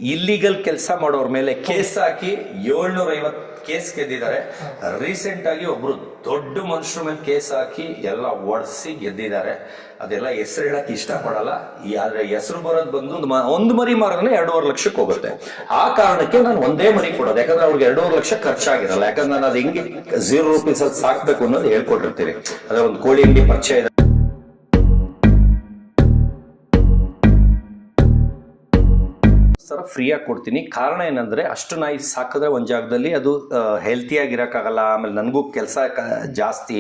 Illegal ಕೆಲಸ ಮಾಡೋರ ಮೇಲೆ ಕೇಸ್ ಹಾಕಿ 750 ಕೇಸ್ ಗೆದ್ದಿದ್ದಾರೆ. ರೀಸೆಂಟ್ ಆಗಿ ಒಬ್ರು ದೊಡ್ಡ ಮನುಷ್ಯರ ಮೇಲೆ ಕೇಸ್ ಹಾಕಿ ಎಲ್ಲ ಒಡ್ಸಿ ಗೆದ್ದಿದ್ದಾರೆ. ಅದೆಲ್ಲ ಹೆಸರು ಹೇಳಕ್ ಇಷ್ಟಪಡಲ್ಲ. ಆದ್ರೆ ಹೆಸರು ಬರೋದು ಬಂದು ಒಂದು ಮರಿ ಮಾರನೇ 2.5 ಲಕ್ಷಕ್ಕೆ ಹೋಗುತ್ತೆ. ಆ ಕಾರಣಕ್ಕೆ ನಾನು ಒಂದೇ ಮರಿ ಕೊಡೋದು, ಯಾಕಂದ್ರೆ ಅವ್ರಿಗೆ 2.5 ಲಕ್ಷ ಖರ್ಚಾಗಿರಲ್ಲ. ಯಾಕಂದ್ರೆ ನಾನು ಅದು ಹೆಂಗೆ 0 ರೂಪೀಸ್ ಅಲ್ಲಿ ಸಾಕ್ಬೇಕು ಅನ್ನೋದು ಹೇಳ್ಕೊಟ್ಟಿರ್ತೀನಿ. ಅದೇ ಒಂದು ಕೋಳಿ ಅಂಗಡಿ ಪರಿಚಯ ಇದೆ, ಫ್ರೀಯಾಗಿ ಕೊಡ್ತೀನಿ. ಕಾರಣ ಏನಂದ್ರೆ ಅಷ್ಟು ನಾಯಿ ಸಾಕಿದ್ರೆ ಒಂದು ಜಾಗದಲ್ಲಿ ಅದು ಹೆಲ್ತಿಯಾಗಿರೋಕ್ಕಾಗಲ್ಲ. ಆಮೇಲೆ ನನಗೂ ಕೆಲಸ ಜಾಸ್ತಿ,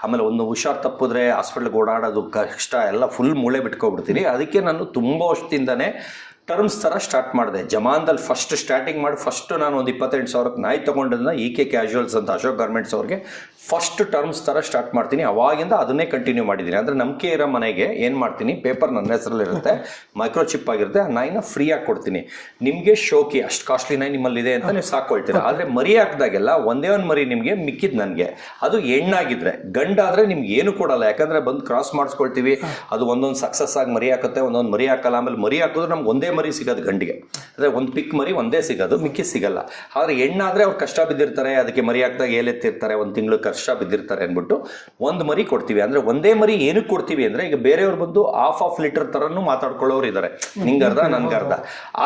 ಆಮೇಲೆ ಒಂದು ಹುಷಾರು ತಪ್ಪಿದ್ರೆ ಹಾಸ್ಪಿಟ್ಲಿಗೆ ಓಡಾಡೋದು ಕಷ್ಟ, ಎಲ್ಲ ಫುಲ್ ಮೂಳೆ ಬಿಟ್ಕೊಬಿಡ್ತೀನಿ. ಅದಕ್ಕೆ ನಾನು ತುಂಬ ವರ್ಷದಿಂದನೇ ಟರ್ಮ್ಸ್ ಥರ ಸ್ಟಾರ್ಟ್ ಮಾಡಿದೆ. ಜಮಾನ್ದಲ್ಲಿ ಫಸ್ಟ್ ಸ್ಟಾರ್ಟಿಂಗ್ ಮಾಡಿ ನಾನು ಒಂದು 28,000ಕ್ಕೆ ನಾಯಿ ತೊಗೊಂಡಿದ್ದನ್ನ EK ಕ್ಯಾಶುವಲ್ಸ್ ಅಂತ ಅಶೋಕ್ ಗಾರ್ಮೆಂಟ್ಸ್ ಅವ್ರಿಗೆ ಫಸ್ಟ್ ಟರ್ಮ್ಸ್ ಥರ ಸ್ಟಾರ್ಟ್ ಮಾಡ್ತೀನಿ. ಅವಾಗಿಂದ ಅದನ್ನೇ ಕಂಟಿನ್ಯೂ ಮಾಡಿದ್ದೀನಿ. ಅಂದರೆ ನಂಬಿಕೆ ಇರೋ ಮನೆಗೆ ಏನು ಮಾಡ್ತೀನಿ, ಪೇಪರ್ ನನ್ನ ಹೆಸರಲ್ಲಿರುತ್ತೆ, ಮೈಕ್ರೋಚಿಪ್ ಆಗಿರುತ್ತೆ, ಆ ನಾಯಿನ ಫ್ರೀಯಾಗಿ ಕೊಡ್ತೀನಿ. ನಿಮಗೆ ಶೋಕಿ ಅಷ್ಟು ಕಾಸ್ಟ್ಲಿ ನಾಯಿ ನಿಮ್ಮಲ್ಲಿದೆ ಅಂತ ನೀವು ಸಾಕೊಳ್ತೀರ. ಆದರೆ ಮರಿ ಹಾಕಿದಾಗೆಲ್ಲ ಒಂದೇ ಒಂದು ಮರಿ ನಿಮಗೆ ಮಿಕ್ಕಿದ್ದು ನನಗೆ. ಅದು ಹೆಣ್ಣಾಗಿದ್ರೆ, ಗಂಡಾದರೆ ನಿಮ್ಗೆ ಏನು ಕೊಡಲ್ಲ. ಯಾಕಂದರೆ ಬಂದು ಕ್ರಾಸ್ ಮಾಡಿಸ್ಕೊಳ್ತೀವಿ, ಅದು ಒಂದೊಂದು ಸಕ್ಸಸ್ ಆಗಿ ಮರಿ ಹಾಕುತ್ತೆ, ಒಂದೊಂದು ಮರಿ ಹಾಕಲ್ಲ. ಆಮೇಲೆ ಮರಿ ಹಾಕಿದ್ರೆ ನಮ್ಗೆ ಒಂದೇ ಮರಿ ಸಿಗೋದು ಗಂಡಿಗೆ, ಅಂದರೆ ಒಂದು ಪಿಕ್ ಮರಿ ಒಂದೇ ಸಿಗೋದು, ಮಿಕ್ಕಿ ಸಿಗಲ್ಲ. ಆದರೆ ಹೆಣ್ಣಾದರೆ ಅವ್ರು ಕಷ್ಟ ಬಿದ್ದಿರ್ತಾರೆ, ಅದಕ್ಕೆ ಮರಿ ಹಾಕಿದಾಗ ಏಲೆತ್ತಿರ್ತಾರೆ, ಒಂದು ತಿಂಗಳು ಕಷ್ಟ ಬಿದ್ದಿರ್ತಾರೆ ಅಂದ್ಬಿಟ್ಟು ಒಂದು ಮರಿ ಕೊಡ್ತೀವಿ. ಅಂದರೆ ಒಂದೇ ಮರಿ ಏನಕ್ಕೆ ಕೊಡ್ತೀವಿ ಅಂದರೆ, ಈಗ ಬೇರೆಯವ್ರು ಬಂದು ಹಾಫ್ ಲೀಟರ್ ಥರನೂ ಮಾತಾಡ್ಕೊಳ್ಳೋರು ಇದ್ದಾರೆ, ನಿಂಗರ್ಧ ನನ್ಗರ್ಧ.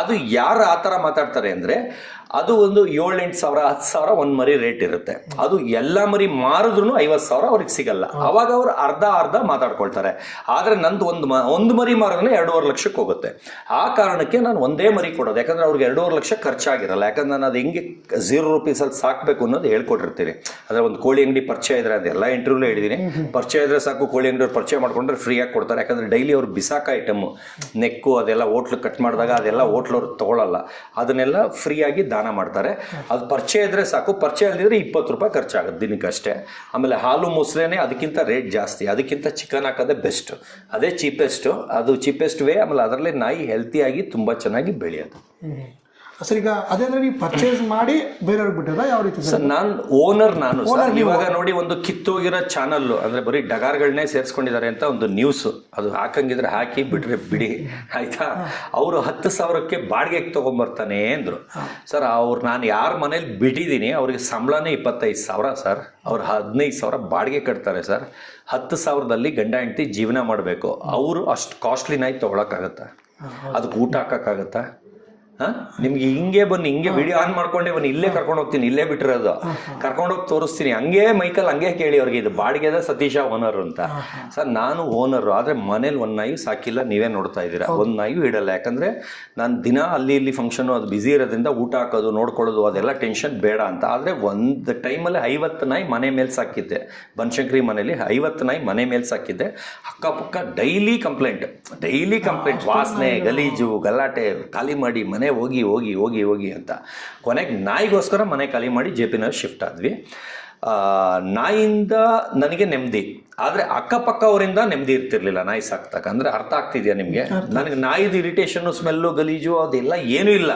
ಅದು ಯಾರು ಆ ಥರ ಮಾತಾಡ್ತಾರೆ ಅಂದರೆ, ಅದು ಒಂದು 7-8 ಸಾವಿರ 10 ಸಾವಿರ ಒಂದು ಮರಿ ರೇಟ್ ಇರುತ್ತೆ. ಅದು ಎಲ್ಲ ಮರಿ ಮಾರಿದ್ರು 50,000 ಅವ್ರಿಗೆ ಸಿಗಲ್ಲ. ಅವಾಗ ಅವ್ರು ಅರ್ಧ ಮಾತಾಡ್ಕೊಳ್ತಾರೆ. ಆದರೆ ನಂದು ಒಂದು ಮರಿ ಮಾರಿದ್ರೆ 2.5 ಲಕ್ಷಕ್ಕೆ ಹೋಗುತ್ತೆ. ಆ ಕಾರಣಕ್ಕೆ ನಾನು ಒಂದೇ ಮರಿ ಕೊಡೋದು, ಯಾಕಂದ್ರೆ ಅವ್ರಿಗೆ 2.5 ಲಕ್ಷ ಖರ್ಚಾಗಿರಲ್ಲ. ಯಾಕಂದ್ರೆ ನಾನು ಅದು ಹೆಂಗೆ 0 ರೂಪೀಸಲ್ಲಿ ಸಾಕಬೇಕು ಅನ್ನೋದು ಹೇಳ್ಕೊಟ್ಟಿರ್ತೀನಿ. ಅಂದರೆ ಒಂದು ಕೋಳಿ ಅಂಗಡಿ ಪರಿಚಯ ಇದ್ರೆ, ಅದೆಲ್ಲ ಇಂಟರ್ವ್ಯೂಲೇ ಹೇಳಿದ್ದೀನಿ, ಪರಿಚಯ ಇದ್ರೆ ಸಾಕು, ಕೋಳಿ ಅಂಗಡಿ ಪರಿಚಯ ಮಾಡ್ಕೊಂಡ್ರೆ ಫ್ರೀಯಾಗಿ ಕೊಡ್ತಾರೆ. ಯಾಕಂದರೆ ಡೈಲಿ ಅವ್ರು ಬಿಸಾಕ ಐಟಮು, ನೆಕ್ಕು ಅದೆಲ್ಲ ಹೋಟ್ಲು ಕಟ್ ಮಾಡಿದಾಗ ಅದೆಲ್ಲ ಹೋಟ್ಲವ್ರು ತೊಗೊಳ್ಳಲ್ಲ, ಅದನ್ನೆಲ್ಲ ಫ್ರೀಯಾಗಿ ದಾನ ಮಾಡ್ತಾರೆ. ಅದು ಪರಿಚಯ ಇದ್ರೆ ಸಾಕು, ಪರಿಚಯ ಇಲ್ಲದಿದ್ರೆ 20 ರೂಪಾಯಿ ಖರ್ಚಾಗುತ್ತೆ ದಿನಕ್ಕಷ್ಟೇ. ಆಮೇಲೆ ಹಾಲು ಮೊಸರೇನೆ ಅದಕ್ಕಿಂತ ರೇಟ್ ಜಾಸ್ತಿ, ಅದಕ್ಕಿಂತ ಚಿಕನ್ ಹಾಕೋದೇ ಬೆಸ್ಟ್, ಅದೇ ಚೀಪೆಸ್ಟು, ಅದು ಚೀಪೆಸ್ಟ್ ವೇ. ಆಮೇಲೆ ಅದರಲ್ಲಿ ನಾಯಿ ಹೆಲ್ತಿಯಾಗಿ ತುಂಬ ಚೆನ್ನಾಗಿ ಬೆಳೆಯೋದು. ಸರ್, ಈಗ ಅದೇಂದ್ರೆ ನೀವು ಪರ್ಚೇಸ್ ಮಾಡಿ ಬೇರೆಯವ್ರಿಗೆ ಬಿಟ್ಟದ ಯಾವ ರೀತಿ ಸರ್? ನಾನು ಓನರ್ ಸರ್. ಇವಾಗ ನೋಡಿ, ಒಂದು ಕಿತ್ತೋಗಿರೋ ಚಾನಲ್ ಅಂದರೆ ಬರೀ ಡಗಾರ್ಗಳನ್ನೇ ಸೇರಿಸ್ಕೊಂಡಿದ್ದಾರೆ ಅಂತ ಒಂದು ನ್ಯೂಸು, ಅದು ಹಾಕಂಗಿದ್ರೆ ಹಾಕಿ, ಬಿಟ್ರೆ ಬಿಡಿ, ಆಯ್ತಾ? ಅವರು 10,000ಕ್ಕೆ ಬಾಡಿಗೆಗೆ ತೊಗೊಂಬರ್ತಾನೆ ಅಂದರು ಸರ್. ನಾನು ಯಾರ ಮನೇಲಿ ಬಿಟ್ಟಿದ್ದೀನಿ ಅವ್ರಿಗೆ ಸಂಬಳನೇ 25,000 ಸರ್. ಅವ್ರು 15,000 ಬಾಡಿಗೆ ಕಟ್ತಾರೆ ಸರ್. 10,000ದಲ್ಲಿ ಗಂಡ ಹೆಂಡತಿ ಜೀವನ ಮಾಡಬೇಕು. ಅವರು ಅಷ್ಟು ಕಾಸ್ಟ್ಲಿ ನಾಯಿ ತೊಗೊಳಕ್ಕಾಗತ್ತಾ? ಅದಕ್ಕೆ ಊಟ ಹಾಕೋಕ್ಕಾಗತ್ತಾ? ನಿಮ್ಗೆ ಹಿಂಗೆ ವಿಡಿಯೋ ಆನ್ ಮಾಡ್ಕೊಂಡೆ ಬನ್ನಿ, ಇಲ್ಲೇ ಕರ್ಕೊಂಡು ಹೋಗ್ತೀನಿ, ಇಲ್ಲೇ ಬಿಟ್ಟಿರೋದು, ಕರ್ಕೊಂಡೋಗಿ ತೋರಿಸ್ತೀನಿ. ಹಂಗೆ ಮೈಕಲ್ ಹಂಗೆ ಕೇಳಿ ಅವ್ರಿಗೆ, ಇದು ಬಾಡಿಗೆದ ಸತೀಶ ಓನರ್ ಅಂತ. ಸರ್, ನಾನು ಓನರು, ಆದರೆ ಮನೇಲಿ ಒಂದು ನಾಯಿ ಸಾಕಿಲ್ಲ, ನೀವೇ ನೋಡ್ತಾ ಇದ್ದೀರಾ. ಒಂದು ನಾಯಿ ಇಡಲ್ಲ. ಯಾಕಂದರೆ ನಾನು ದಿನ ಅಲ್ಲಿ ಇಲ್ಲಿ ಫಂಕ್ಷನು, ಅದು ಬ್ಯುಸಿ ಇರೋದ್ರಿಂದ ಊಟ ಹಾಕೋದು ನೋಡ್ಕೊಳ್ಳೋದು ಅದೆಲ್ಲ ಟೆನ್ಷನ್ ಬೇಡ ಅಂತ. ಆದರೆ ಒಂದು ಟೈಮಲ್ಲಿ 50 ನಾಯಿ ಮನೆ ಮೇಲೆ ಸಾಕಿದ್ದೆ. ಬನಶಂಕರಿ ಮನೇಲಿ 50 ನಾಯಿ ಮನೆ ಮೇಲೆ ಸಾಕಿದ್ದೆ. ಅಕ್ಕಪಕ್ಕ ಡೈಲಿ ಕಂಪ್ಲೇಂಟ್, ವಾಸನೆ, ಗಲೀಜು, ಗಲಾಟೆ, ಖಾಲಿ ಮಾಡಿ ಮನೆ ಹೋಗಿ ಅಂತ. ಕೊನೆಗೆ ನಾಯಿಗೋಸ್ಕರ ಮನೆ ಖಾಲಿ ಮಾಡಿ JP ನಗರ್ ಶಿಫ್ಟ್ ಆದ್ವಿ. ನಾಯಿಯಿಂದ ನನಗೆ ನೆಮ್ಮದಿ, ಆದರೆ ಅಕ್ಕಪಕ್ಕ ಅವರಿಂದ ನೆಮ್ಮದಿ ಇರ್ತಿರ್ಲಿಲ್ಲ ನಾಯಿ ಸಾಕ್ತಕ್ಕ. ಅಂದರೆ ಅರ್ಥ ಆಗ್ತಿದೆಯಾ ನಿಮಗೆ? ನನಗೆ ನಾಯಿದು ಇರಿಟೇಷನ್ನು, ಸ್ಮೆಲ್ಲು, ಗಲೀಜು ಅದೆಲ್ಲ ಏನೂ ಇಲ್ಲ.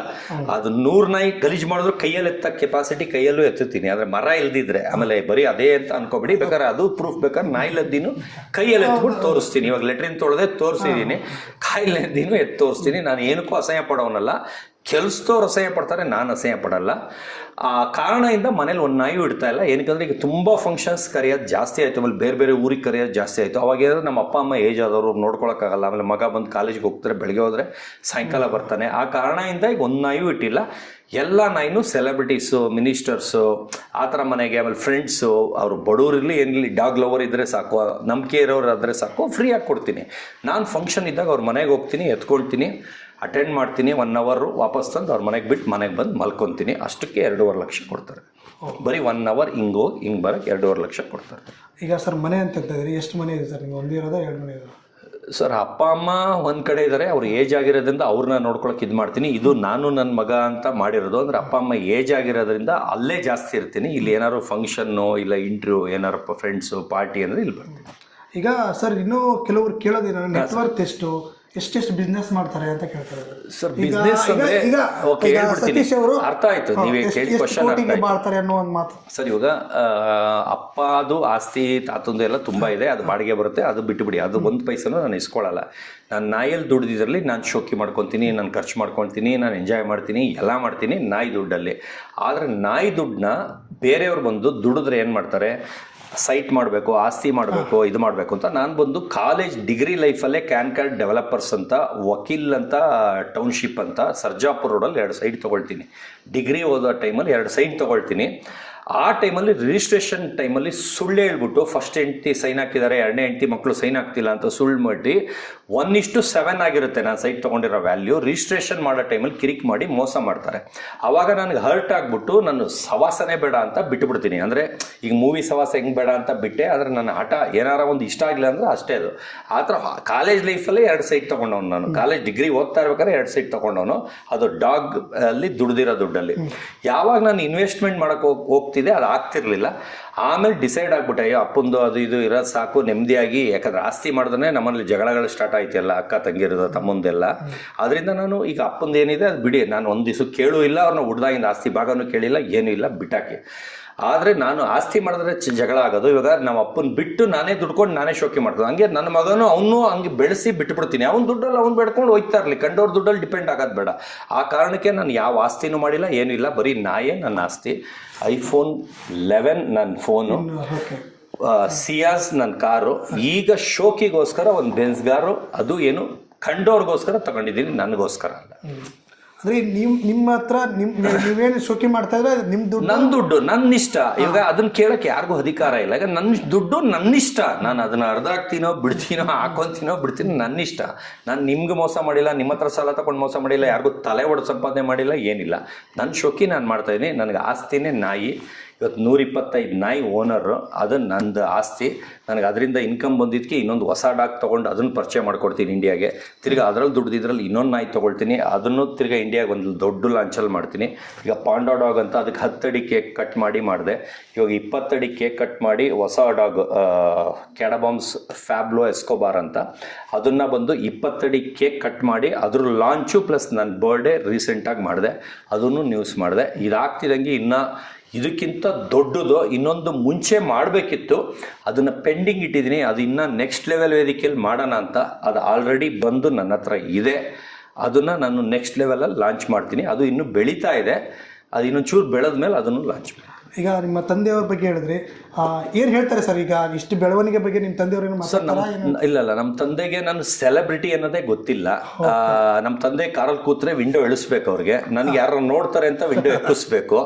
ಅದು 100 ನಾಯಿ ಗಲೀಜು ಮಾಡಿದ್ರು ಕೈಯಲ್ಲಿ ಎತ್ತ ಕೆಪಾಸಿಟಿ ಕೈಯಲ್ಲೂ ಎತ್ತುತ್ತೀನಿ. ಆದರೆ ಮರ ಇಲ್ದಿದ್ರೆ, ಆಮೇಲೆ ಬರೀ ಅದೇ ಅಂತ ಅನ್ಕೋಬಿಡಿ, ಬೇಕಾದ್ರೆ ಅದು ಪ್ರೂಫ್ ಬೇಕಾದ್ರೆ ನಾಯಿಲದ್ದಿನೂ ಕೈಯಲ್ಲಿ ಎತ್ಬಿಟ್ಟು ತೋರಿಸ್ತೀನಿ. ಇವಾಗ ಲೆಟ್ರಿನ್ ತೊಳೆದೇ ತೋರಿಸಿದ್ದೀನಿ, ಕಾಯಿಲೆದ್ದಿನೂ ಎತ್ತು ತೋರಿಸ್ತೀನಿ. ನಾನು ಏನಕ್ಕೂ ಅಸಹ್ಯ ಪಡೋನಲ್ಲ. ಕೆಲಸದವ್ರು ಅಸಹ್ಯ ಪಡ್ತಾರೆ, ನಾನು ಅಸಹ್ಯ ಪಡಲ್ಲ. ಆ ಕಾರಣದಿಂದ ಮನೇಲಿ ಒಂದು ನಾಯಿ ಇಡ್ತಾ ಇಲ್ಲ. ಏನಕ್ಕಂದ್ರೆ ಈಗ ತುಂಬ ಫಂಕ್ಷನ್ಸ್ ಕರೆಯೋದು ಜಾಸ್ತಿ ಆಯಿತು, ಆಮೇಲೆ ಬೇರೆ ಊರಿಗೆ ಕರೆಯೋದು ಜಾಸ್ತಿ ಆಯಿತು. ಅವಾಗ ಏನಾದ್ರು ನಮ್ಮ ಅಪ್ಪ ಅಮ್ಮ ಏಜ್ ಆದವರು ನೋಡ್ಕೊಳಕ್ಕಾಗಲ್ಲ. ಆಮೇಲೆ ಮಗ ಬಂದು ಕಾಲೇಜಿಗೆ ಹೋಗ್ತಾರೆ, ಬೆಳಗ್ಗೆ ಹೋದರೆ ಸಾಯಂಕಾಲ ಬರ್ತಾನೆ. ಆ ಕಾರಣದಿಂದ ಈಗ ಒಂದು ನಾಯಿಯೂ ಇಟ್ಟಿಲ್ಲ. ಎಲ್ಲ ನಾಯಿನೂ ಸೆಲೆಬ್ರಿಟೀಸು, ಮಿನಿಸ್ಟರ್ಸು ಆ ಥರ ಮನೆಗೆ, ಆಮೇಲೆ ಫ್ರೆಂಡ್ಸು, ಅವರು ಬಡವರಿರಲಿ ಏನಿರಲಿ, ಡಾಗ್ ಲವರ್ ಇದ್ದರೆ ಸಾಕು, ನಂಬಿಕೆ ಇರೋರು ಆದರೆ ಸಾಕು, ಫ್ರೀಯಾಗಿ ಕೊಡ್ತೀನಿ. ನಾನು ಫಂಕ್ಷನ್ ಇದ್ದಾಗ ಅವ್ರ ಮನೆಗೆ ಹೋಗ್ತೀನಿ, ಎತ್ಕೊಳ್ತೀನಿ, ಅಟೆಂಡ್ ಮಾಡ್ತೀನಿ, 1 ಅವರ್ ವಾಪಸ್ ತಂದು ಅವ್ರ ಮನೆಗೆ ಬಿಟ್ಟು ಮನೆಗೆ ಬಂದು ಮಲ್ಕೊತೀನಿ. ಅಷ್ಟಕ್ಕೆ 2.5 ಲಕ್ಷ ಕೊಡ್ತಾರೆ. ಬರೀ 1 ಅವರ್ ಹಿಂಗೆ ಬರೋಕ್ಕೆ 2.5 ಲಕ್ಷ ಕೊಡ್ತಾರೆ. ಈಗ ಸರ್, ಮನೆ ಅಂತ ಇದ್ದೀರಿ, ಎಷ್ಟು ಮನೆ ಇದೆ ಸರ್? ನಿಮ್ಗೆ ಒಂದು ಇರೋದ 2 ಮನೆ ಇರೋದು? ಸರ್, ಅಪ್ಪ ಅಮ್ಮ ಒಂದು ಕಡೆ ಇದ್ದಾರೆ, ಅವ್ರು ಏಜ್ ಆಗಿರೋದ್ರಿಂದ ಅವ್ರನ್ನ ನೋಡ್ಕೊಳಕ್ಕೆ ಇದು ಮಾಡ್ತೀನಿ. ಇದು ನಾನು ನನ್ನ ಮಗ ಅಂತ ಮಾಡಿರೋದು. ಅಂದರೆ ಅಪ್ಪ ಅಮ್ಮ ಏಜ್ ಆಗಿರೋದ್ರಿಂದ ಅಲ್ಲೇ ಜಾಸ್ತಿ ಇರ್ತೀನಿ. ಇಲ್ಲಿ ಏನಾದ್ರು ಫಂಕ್ಷನ್ನು ಇಲ್ಲ ಇಂಟರ್ವ್ಯೂ ಏನಾರು ಫ್ರೆಂಡ್ಸು ಪಾರ್ಟಿ ಅಂದರೆ ಇಲ್ಲಿ ಬರ್ತೀನಿ. ಈಗ ಸರ್, ಇನ್ನೂ ಕೆಲವರು ಕೇಳೋದೇನ, ನೆಟ್ವರ್ಕ್ ಎಷ್ಟು, ಎಷ್ಟೆಷ್ಟು ಬಿಸ್ನೆಸ್ ಮಾಡ್ತಾರೆ ಅಂತ ಕೇಳ್ತಾರೆ ಸರ್ ಬಿಸ್ನೆಸ್ ಅಂದ್ರೆ ಓಕೆ ಹೇಳ್ಬಿಡ್ತೀನಿ, ಸತೀಶ್ ಅವರು ಅರ್ಥ ಆಯ್ತು ನೀವೇ ಕೇಳಿ ಕ್ವಶನ್ ಕೋಟಿಗೆ ಮಾಡ್ತಾರೆ ಅನ್ನೋ ಒಂದು ಮಾತು. ಸರ್ ಇವಾಗ ಅಪ್ಪ ಅದು ಆಸ್ತಿ ತಾತಂದು ಎಲ್ಲ ತುಂಬಾ ಇದೆ, ಅದು ಬಾಡಿಗೆ ಬರುತ್ತೆ, ಅದು ಬಿಟ್ಟುಬಿಡಿ, ಅದು ಒಂದು ಪೈಸನೂ ನಾನು ಇಸ್ಕೊಳ್ಳಲ್ಲ. ನಾನು ನಾಯಲ್ಲಿ ದುಡ್ದಿದ್ರಲ್ಲಿ ನಾನು ಶೋಕಿ ಮಾಡ್ಕೊತೀನಿ, ನಾನು ಖರ್ಚು ಮಾಡ್ಕೊತೀನಿ, ನಾನು ಎಂಜಾಯ್ ಮಾಡ್ತೀನಿ, ಎಲ್ಲ ಮಾಡ್ತೀನಿ ನಾಯಿ ದುಡ್ಡಲ್ಲಿ. ಆದರೆ ನಾಯಿ ದುಡ್ಡನ್ನ ಬೇರೆಯವ್ರು ಬಂದು ದುಡಿದ್ರೆ ಏನು ಮಾಡ್ತಾರೆ, ಸೈಟ್ ಮಾಡಬೇಕು, ಆಸ್ತಿ ಮಾಡಬೇಕು, ಇದು ಮಾಡಬೇಕು ಅಂತ. ನಾನು ಬಂದು ಕಾಲೇಜ್ ಡಿಗ್ರಿ ಲೈಫಲ್ಲೇ ಕ್ಯಾನ್ಕಾರ್ಡ್ ಡೆವಲಪರ್ಸ್ ಅಂತ, ವಕೀಲ್ ಅಂತ, ಟೌನ್ಶಿಪ್ ಅಂತ ಸರ್ಜಾಪುರ ರೋಡಲ್ಲಿ 2 ಸೈಟ್ ತೊಗೊಳ್ತೀನಿ. ಡಿಗ್ರಿ ಓದೋ ಟೈಮಲ್ಲಿ 2 ಸೈಟ್ ತೊಗೊಳ್ತೀನಿ. ಆ ಟೈಮಲ್ಲಿ ರಿಜಿಸ್ಟ್ರೇಷನ್ ಟೈಮಲ್ಲಿ ಸುಳ್ಳು ಹೇಳ್ಬಿಟ್ಟು ಫಸ್ಟ್ ಹೆಂಡ್ತಿ ಸೈನ್ ಹಾಕಿದ್ದಾರೆ, 2ನೇ ಹೆಂಡ್ತಿ ಮಕ್ಕಳು ಸೈನ್ ಆಗ್ತಿಲ್ಲ ಅಂತ ಸುಳ್ಳು ಮಾಡಿ 1:7 ಆಗಿರುತ್ತೆ ನಾನು ಸೈಟ್ ತೊಗೊಂಡಿರೋ ವ್ಯಾಲ್ಯೂ. ರಿಜಿಸ್ಟ್ರೇಷನ್ ಮಾಡೋ ಟೈಮಲ್ಲಿ ಕಿರಿಕ್ ಮಾಡಿ ಮೋಸ ಮಾಡ್ತಾರೆ. ಆವಾಗ ನನಗೆ ಹರ್ಟ್ ಆಗಿಬಿಟ್ಟು ನಾನು ಸವಾಸನೇ ಬೇಡ ಅಂತ ಬಿಟ್ಟುಬಿಡ್ತೀನಿ. ಅಂದರೆ ಈಗ ಮೂವಿ ಸವಾಸ ಹೆಂಗೆ ಬೇಡ ಅಂತ ಬಿಟ್ಟೆ, ಆದರೆ ನನ್ನ ಆಟ ಏನಾರ ಒಂದು ಇಷ್ಟ ಆಗಿಲ್ಲ ಅಂದರೆ ಅಷ್ಟೇ. ಅದು ಆ ಥರ ಕಾಲೇಜ್ ಲೈಫಲ್ಲೇ 2 ಸೈಟ್ ತೊಗೊಂಡವನು ನಾನು. ಕಾಲೇಜ್ ಡಿಗ್ರಿ ಓದ್ತಾ ಇರ್ಬೇಕಾದ್ರೆ 2 ಸೈಟ್ ತೊಗೊಂಡವನು, ಅದು ಡಾಗ್ ಅಲ್ಲಿ ದುಡ್ದಿರೋ ದುಡ್ಡಲ್ಲಿ. ಯಾವಾಗ ನಾನು ಇನ್ವೆಸ್ಟ್ಮೆಂಟ್ ಮಾಡೋಕ್ಕೆ ಹೋಗ್ತಿದ್ದೆ ಅದು ಆಗ್ತಿರ್ಲಿಲ್ಲ. ಆಮೇಲೆ ಡಿಸೈಡ್ ಆಗ್ಬಿಟ್ಟೆ, ಅಯ್ಯೋ ಅಪ್ಪಂದು ಅದು ಇದು ಇರೋದು ಸಾಕು ನೆಮ್ಮದಿಯಾಗಿ, ಯಾಕಂದ್ರೆ ಆಸ್ತಿ ಮಾಡಿದ್ರೆ ನಮ್ಮಲ್ಲಿ ಜಗಳಗಳು ಸ್ಟಾರ್ಟ್ ಆಯ್ತಲ್ಲ, ಅಕ್ಕ ತಂಗಿರೋದು ತಮ್ಮಂದೆಲ್ಲ. ಅದರಿಂದ ನಾನು ಈಗ ಅಪ್ಪಂದು ಏನಿದೆ ಅದು ಬಿಡಿ, ನಾನು ಒಂದು ದಿವಸ ಕೇಳೂ ಇಲ್ಲ, ಅವ್ರನ್ನ ಹುಡ್ದಾಗಿಂದ ಆಸ್ತಿ ಭಾಗನೂ ಕೇಳಿಲ್ಲ, ಏನೂ ಇಲ್ಲ, ಬಿಟ್ಟಾಕಿ. ಆದರೆ ನಾನು ಆಸ್ತಿ ಮಾಡಿದ್ರೆ ಜಗಳ ಆಗೋದು. ಇವಾಗ ನಮ್ಮ ಅಪ್ಪನ ಬಿಟ್ಟು ನಾನೇ ದುಡ್ಕೊಂಡು ನಾನೇ ಶೋಕಿ ಮಾಡ್ತೀನಿ. ಹಂಗೆ ನನ್ನ ಮಗನೂ ಅವನು ಹಂಗೆ ಬೆಳೆಸಿ ಬಿಟ್ಟುಬಿಡ್ತೀನಿ. ಅವ್ನ ದುಡ್ಡಲ್ಲಿ ಅವ್ನು ಬೆಡ್ಕೊಂಡು ಹೋಗ್ತಾ ಇರಲಿ, ಕಂಡವ್ರ ದುಡ್ಡಲ್ಲಿ ಡಿಪೆಂಡ್ ಆಗೋದು ಬೇಡ. ಆ ಕಾರಣಕ್ಕೆ ನಾನು ಯಾವ ಆಸ್ತಿನೂ ಮಾಡಿಲ್ಲ, ಏನೂ ಇಲ್ಲ, ಬರೀ ನಾಯೇ ನನ್ನ ಆಸ್ತಿ. iPhone 11 ನನ್ನ ಫೋನು, ಸಿಯಾಸ್ ನನ್ನ ಕಾರು. ಈಗ ಶೋಕಿಗೋಸ್ಕರ ಒಂದು ಬೆನ್ಸ್ ಕಾರು, ಅದು ಏನು ಕಂಡೋರ್ಗೋಸ್ಕರ ತಗೊಂಡಿದ್ದೀನಿ, ನನಗೋಸ್ಕರ ಅಲ್ಲ. ಅಂದ್ರೆ ನಿಮ್ಮ ಹತ್ರ ನೀವೇನು ಶೋಕಿ ಮಾಡ್ತಾ ಇದ್ರೆ ನಿಮ್ ದುಡ್ಡು, ನನ್ನ ದುಡ್ಡು, ನನ್ನ ಇಷ್ಟ. ಇವಾಗ ಅದನ್ನ ಕೇಳಕ್ಕೆ ಯಾರಿಗೂ ಅಧಿಕಾರ ಇಲ್ಲ. ಈಗ ನನ್ನ ದುಡ್ಡು ನನ್ನ ಇಷ್ಟ, ನಾನು ಅದನ್ನ ಅರ್ಧಾಕ್ತೀನೋ ಬಿಡ್ತೀನೋ, ಹಾಕೊಂತೀನೋ ಬಿಡ್ತೀನೋ, ನನ್ನ ಇಷ್ಟ. ನಾನು ನಿಮ್ಗೆ ಮೋಸ ಮಾಡಿಲ್ಲ, ನಿಮ್ಮ ಹತ್ರ ಸಾಲ ತಗೊಂಡು ಮೋಸ ಮಾಡಿಲ್ಲ, ಯಾರಿಗೂ ತಲೆ ಹೊಡೆದು ಸಂಪಾದನೆ ಮಾಡಿಲ್ಲ, ಏನಿಲ್ಲ. ನನ್ನ ಶೋಕಿ ನಾನು ಮಾಡ್ತಾ ಇದ್ದೀನಿ. ನನಗೆ ಆಸ್ತಿನೇ ನಾಯಿ. ಇವತ್ತು 125 ನಾಯಿ ಓನರು, ಅದು ನಂದು ಆಸ್ತಿ. ನನಗೆ ಅದರಿಂದ ಇನ್ಕಮ್ ಬಂದಿದ್ದಕ್ಕೆ ಇನ್ನೊಂದು ಹೊಸ ಡಾಗ್ ತೊಗೊಂಡು ಅದನ್ನು ಪರಿಚಯ ಮಾಡ್ಕೊಡ್ತೀನಿ ಇಂಡಿಯಾಗೆ. ತಿರ್ಗಿ ಅದರಲ್ಲಿ ದುಡ್ದಿದ್ರಲ್ಲಿ ಇನ್ನೊಂದು ನಾಯಿ ತೊಗೊಳ್ತೀನಿ, ಅದನ್ನು ತಿರ್ಗಿ ಇಂಡಿಯಾಗೆ ಒಂದು ದೊಡ್ಡ ಲಾಂಚಲ್ಲಿ ಮಾಡ್ತೀನಿ. ಈಗ ಪಾಂಡಾ ಡಾಗ್ ಅಂತ ಅದಕ್ಕೆ 10 ಅಡಿ ಕೇಕ್ ಕಟ್ ಮಾಡಿ ಮಾಡಿದೆ. ಇವಾಗ 20 ಅಡಿ ಕೇಕ್ ಕಟ್ ಮಾಡಿ ಹೊಸ ಡಾಗ್ ಕ್ಯಾಡಬಾಮ್ಸ್ ಫ್ಯಾಬ್ಲೋ ಎಸ್ಕೋಬಾರ್ ಅಂತ, ಅದನ್ನು ಬಂದು 20 ಅಡಿ ಕೇಕ್ ಕಟ್ ಮಾಡಿ ಅದ್ರ ಲಾಂಚು ಪ್ಲಸ್ ನನ್ನ ಬರ್ಡೇ ರೀಸೆಂಟಾಗಿ ಮಾಡಿದೆ, ಅದನ್ನು ನ್ಯೂಸ್ ಮಾಡಿದೆ. ಇದಾಗ್ತಿದ್ದಂಗೆ ಇನ್ನು ಇದಕ್ಕಿಂತ ದೊಡ್ಡದು ಇನ್ನೊಂದು ಮುಂಚೆ ಮಾಡಬೇಕಿತ್ತು, ಅದನ್ನು ಪೆಂಡಿಂಗ್ ಇಟ್ಟಿದ್ದೀನಿ. ಅದು ಇನ್ನೂ ನೆಕ್ಸ್ಟ್ ಲೆವೆಲ್ ವೇದಿಕೆಯಲ್ಲಿ ಮಾಡೋಣ ಅಂತ. ಅದು ಆಲ್ರೆಡಿ ಬಂದು ನನ್ನ ಹತ್ರ ಇದೆ. ಅದನ್ನು ನಾನು ನೆಕ್ಸ್ಟ್ ಲೆವೆಲಲ್ಲಿ ಲಾಂಚ್ ಮಾಡ್ತೀನಿ. ಅದು ಇನ್ನೂ ಬೆಳೀತಾ ಇದೆ. ಅದು ಇನ್ನೊಂದು ಚೂರು ಬೆಳೆದ ಮೇಲೆ ಅದನ್ನು ಲಾಂಚ್ ಮಾಡ್ತೀನಿ. ಈಗ ನಿಮ್ಮ ತಂದೆಯವ್ರ ಬಗ್ಗೆ ಹೇಳಿದ್ರಿ, ಏನು ಹೇಳ್ತಾರೆ ಸರ್ ಈಗ ಇಷ್ಟು ಬೆಳವಣಿಗೆ ಬಗ್ಗೆ ನಿಮ್ಮ ತಂದೆಯವ್ರೇನು ಮಾತಾಡ್ತಾರಾ? ಇಲ್ಲ, ನಮ್ಮ ತಂದೆಗೆ ನಾನು ಸೆಲೆಬ್ರಿಟಿ ಅನ್ನೋದೇ ಗೊತ್ತಿಲ್ಲ. ನಮ್ಮ ತಂದೆ ಕಾರಲ್ಲಿ ಕೂತ್ರೆ ವಿಂಡೋ ಇಳಿಸ್ಬೇಕು ಅವ್ರಿಗೆ, ನನಗೆ ಯಾರು ನೋಡ್ತಾರೆ ಅಂತ ವಿಂಡೋ ಎಕ್ಕಿಸ್ಬೇಕು.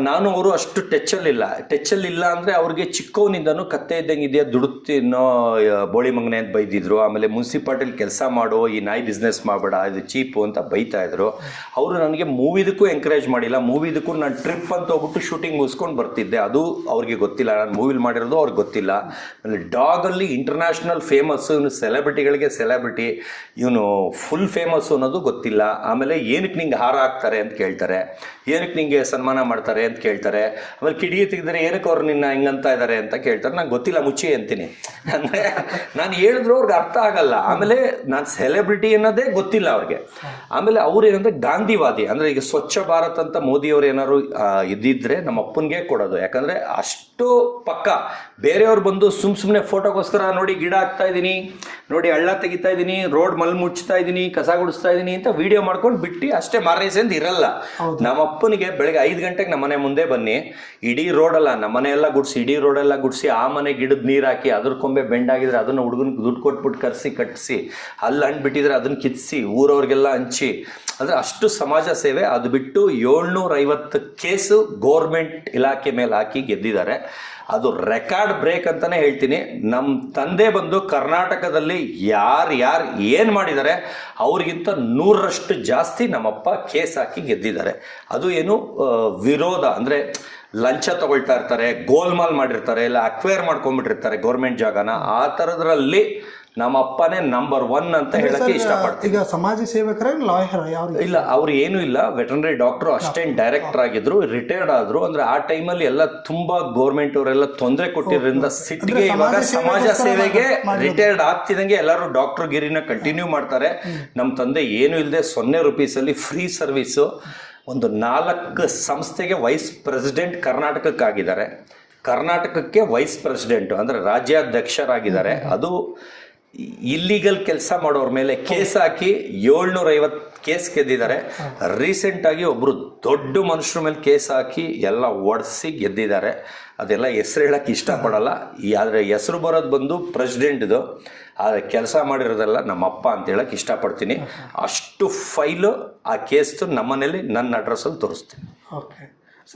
ನಾನು ಅವರು ಅಷ್ಟು ಟಚ್ಚಲ್ಲಿ ಇಲ್ಲ ಅಂದರೆ ಅವ್ರಿಗೆ ಚಿಕ್ಕವನಿಂದನೂ ಕತ್ತೆ ಇದ್ದಂಗೆ ಇದೆಯಾ, ದುಡುತ್ತಿನೋ ಬೋಳಿ ಮಗನೆ ಅಂತ ಬೈದಿದ್ರು. ಆಮೇಲೆ ಮುನ್ಸಿಪಾಲ್ಟಿಲಿ ಕೆಲಸ ಮಾಡೋ, ಈ ನಾಯಿ ಬಿಸ್ನೆಸ್ ಮಾಡಬೇಡ, ಇದು ಚೀಪು ಅಂತ ಬೈತಾ ಇದ್ರು. ಅವರು ನನಗೆ ಮೂವಿದಕ್ಕೂ ಎಂಕರೇಜ್ ಮಾಡಿಲ್ಲ. ಮೂವಿದಕ್ಕೂ ನಾನು ಟ್ರಿಪ್ ಅಂತ ಹೋಗ್ಬಿಟ್ಟು ಶೂಟಿಂಗ್ ಮುಗಿಸ್ಕೊಂಡು ಬರ್ತಿದ್ದೆ, ಅದು ಅವ್ರಿಗೆ ಗೊತ್ತಿಲ್ಲ. ನಾನು ಮೂವಿಲಿ ಮಾಡಿರೋದು ಅವ್ರಿಗೆ ಗೊತ್ತಿಲ್ಲ. ಆಮೇಲೆ ಡಾಗಲ್ಲಿ ಇಂಟರ್ನ್ಯಾಷನಲ್ ಫೇಮಸ್ಸು, ಇವನು ಸೆಲೆಬ್ರಿಟಿಗಳಿಗೆ ಸೆಲೆಬ್ರಿಟಿ, ಇವನು ಫುಲ್ ಫೇಮಸ್ಸು ಅನ್ನೋದು ಗೊತ್ತಿಲ್ಲ. ಆಮೇಲೆ ಏನಕ್ಕೆ ನಿಂಗೆ ಹಾರ ಹಾಕ್ತಾರೆ ಅಂತ ಕೇಳ್ತಾರೆ, ಏನಕ್ಕೆ ನಿಂಗೆ ಸನ್ಮಾನ ಮಾಡ್ತಾರೆ ಅಂತ ಕೇಳ್ತಾರೆ. ಆಮೇಲೆ ಕಿಡಿಗೆ ತೆಗೆದರೆ ಏನಕ್ಕೆ ಅವ್ರು ನಿನ್ನ ಹಿಂಗಂತ ಇದ್ದಾರೆ ಅಂತ ಕೇಳ್ತಾರೆ. ನಂಗೆ ಗೊತ್ತಿಲ್ಲ, ಮುಚ್ಚಿ ಅಂತೀನಿ. ಅಂದರೆ ನಾನು ಹೇಳಿದ್ರು ಅವ್ರಿಗೆ ಅರ್ಥ ಆಗಲ್ಲ. ಆಮೇಲೆ ನಾನು ಸೆಲೆಬ್ರಿಟಿ ಅನ್ನೋದೇ ಗೊತ್ತಿಲ್ಲ ಅವ್ರಿಗೆ. ಆಮೇಲೆ ಅವ್ರು ಏನಂದರೆ ಗಾಂಧಿವಾದಿ, ಅಂದರೆ ಈಗ ಸ್ವಚ್ಛ ಭಾರತ್ ಅಂತ ಮೋದಿಯವ್ರು ಏನಾದ್ರು ಇದ್ದಿದ್ರೆ ನಮ್ಮ ಅಪ್ಪನಿಗೆ ಕೊಡೋದು. ಯಾಕಂದರೆ ಅಷ್ಟು ಪಕ್ಕ. ಬೇರೆಯವ್ರು ಬಂದು ಸುಮ್ಮನೆ ಫೋಟೋಗೋಸ್ಕರ ನೋಡಿ ಗಿಡ ಹಾಕ್ತಾ ಇದ್ದೀನಿ, ನೋಡಿ ಹಳ್ಳ ತೆಗಿತಾ ಇದ್ದೀನಿ, ರೋಡ್ ಮಲ್ ಮುಚ್ತಾ ಇದ್ದೀನಿ, ಕಸ ಗುಡಿಸ್ತಾ ಇದ್ದೀನಿ ಅಂತ ವಿಡಿಯೋ ಮಾಡ್ಕೊಂಡು ಬಿಟ್ಟು ಅಷ್ಟೇ ಮಾರೈಸೆ ಅಂತ ಇರಲ್ಲ. ನಮ್ಮ ಅಪ್ಪನಿಗೆ ಬೆಳಗ್ಗೆ 5 ಗಂಟೆಗೆ ನಮ್ಮ ಮನೆ ಮುಂದೆ ಬನ್ನಿ, ಇಡೀ ರೋಡಲ್ಲ ನಮ್ಮನೆ ಎಲ್ಲ ಗುಡಿಸಿ, ಇಡೀ ರೋಡೆಲ್ಲ ಗುಡಿಸಿ, ಆ ಮನೆ ಗಿಡದ ನೀರು ಹಾಕಿ, ಅದ್ರ ಕೊಂಬೆ ಬೆಂಡಾಗಿದ್ರೆ ಅದನ್ನು ಹುಡುಗನಿಗೆ ದುಡ್ಡು ಕೊಟ್ಬಿಟ್ಟು ಕಟ್ಟಿಸಿ, ಅಲ್ಲಿ ಹಣ್ಣು ಬಿಟ್ಟಿದ್ರೆ ಅದನ್ನು ಕಿತ್ತಿಸಿ ಊರವ್ರಿಗೆಲ್ಲ ಹಂಚಿ, ಅಂದರೆ ಅಷ್ಟು ಸಮಾಜ ಸೇವೆ. ಅದು ಬಿಟ್ಟು 750 ಕೇಸು ಗೋರ್ಮೆಂಟ್ ಇಲಾಖೆ ಮೇಲೆ ಹಾಕಿ ಗೆದ್ದಿದ್ದಾರೆ. ಅದು ರೆಕಾರ್ಡ್ ಬ್ರೇಕ್ ಅಂತಲೇ ಹೇಳ್ತೀನಿ. ನಮ್ಮ ತಂದೆ ಬಂದು ಕರ್ನಾಟಕದಲ್ಲಿ ಯಾರು ಏನು ಮಾಡಿದ್ದಾರೆ ಅವ್ರಿಗಿಂತ 100ರಷ್ಟು ಜಾಸ್ತಿ ನಮ್ಮಪ್ಪ ಕೇಸ್ ಹಾಕಿ ಗೆದ್ದಿದ್ದಾರೆ. ಅದು ಏನು ವಿರೋಧ ಅಂದರೆ ಲಂಚ ತಗೊಳ್ತಾ ಇರ್ತಾರೆ, ಗೋಲ್ಮಾಲ್ ಮಾಡಿರ್ತಾರೆ, ಇಲ್ಲ ಅಕ್ವೈರ್ ಮಾಡ್ಕೊಂಡ್ಬಿಟ್ಟಿರ್ತಾರೆ ಗೌರ್ಮೆಂಟ್ ಜಾಗನ. ಆ ಥರದ್ರಲ್ಲಿ ನಮ್ಮ ಅಪ್ಪನೇ ನಂಬರ್ 1 ಅಂತ ಹೇಳಕ್ಕೆ ಇಷ್ಟಪಡ್ತೀನಿ. ಈಗ ಸಮಾಜ ಸೇವಕರ ಲಾಯರ್ ಯಾವ ಇಲ್ಲ, ಅವ್ರು ಏನು ಇಲ್ಲ, ವೆಟರ್ನರಿ ಡಾಕ್ಟರ್, ಅಸಿಸ್ಟೆಂಟ್ ಡೈರೆಕ್ಟರ್ ಆಗಿದ್ರು, ರಿಟೈರ್ಡ್ ಆದ್ರು. ಅಂದ್ರೆ ಆ ಟೈಮಲ್ಲಿ ಎಲ್ಲ ತುಂಬಾ ಗೌರ್ಮೆಂಟ್ ಅವರೆಲ್ಲ ತೊಂದರೆ ಕೊಟ್ಟಿರೋದ್ರಿಂದ ಸಿಟ್ಟಿಗೆ ಇವಾಗ ಸಮಾಜ ಸೇವೆಗೆ ರಿಟೈರ್ಡ್ ಆಗ್ತಿದಂಗೆ ಎಲ್ಲರೂ ಡಾಕ್ಟರ್ ಗಿರಿನ ಕಂಟಿನ್ಯೂ ಮಾಡ್ತಾರೆ. ನಮ್ಮ ತಂದೆ ಏನು ಇಲ್ಲದೆ 0 ರೂಪೀಸಲ್ಲಿ ಫ್ರೀ ಸರ್ವಿಸು ಒಂದು 4 ಸಂಸ್ಥೆಗೆ ವೈಸ್ ಪ್ರೆಸಿಡೆಂಟ್ ಕರ್ನಾಟಕಕ್ಕಾಗಿದ್ದಾರೆ. ಕರ್ನಾಟಕಕ್ಕೆ ವೈಸ್ ಪ್ರೆಸಿಡೆಂಟ್ ಅಂದರೆ ರಾಜ್ಯಾಧ್ಯಕ್ಷರಾಗಿದ್ದಾರೆ. ಅದು ಇಲ್ಲಿಗಲ್ ಕೆಲಸ ಮಾಡೋರ ಮೇಲೆ ಕೇಸ್ ಹಾಕಿ 750 ಕೇಸ್ ಗೆದ್ದಿದ್ದಾರೆ. ರೀಸೆಂಟಾಗಿ ಒಬ್ಬರು ದೊಡ್ಡ ಮನುಷ್ಯರ ಮೇಲೆ ಕೇಸ್ ಹಾಕಿ ಎಲ್ಲ ಒಡಿಸಿ ಗೆದ್ದಿದ್ದಾರೆ. ಅದೆಲ್ಲ ಹೆಸರು ಹೇಳಕ್ಕೆ ಇಷ್ಟಪಡಲ್ಲ. ಆದರೆ ಹೆಸರು ಬರೋದು ಬಂದು ಪ್ರೆಸಿಡೆಂಟ್ದು, ಆದರೆ ಕೆಲಸ ಮಾಡಿರೋದೆಲ್ಲ ನಮ್ಮ ಅಪ್ಪ ಅಂತ ಹೇಳಕ್ಕೆ ಇಷ್ಟಪಡ್ತೀನಿ. ಅಷ್ಟು ಫೈಲು ಆ ಕೇಸ್ದು ನಮ್ಮನೇಲಿ ನನ್ನ ಅಡ್ರೆಸ್ಸಲ್ಲಿ ತೋರಿಸ್ತೀನಿ. ಓಕೆ.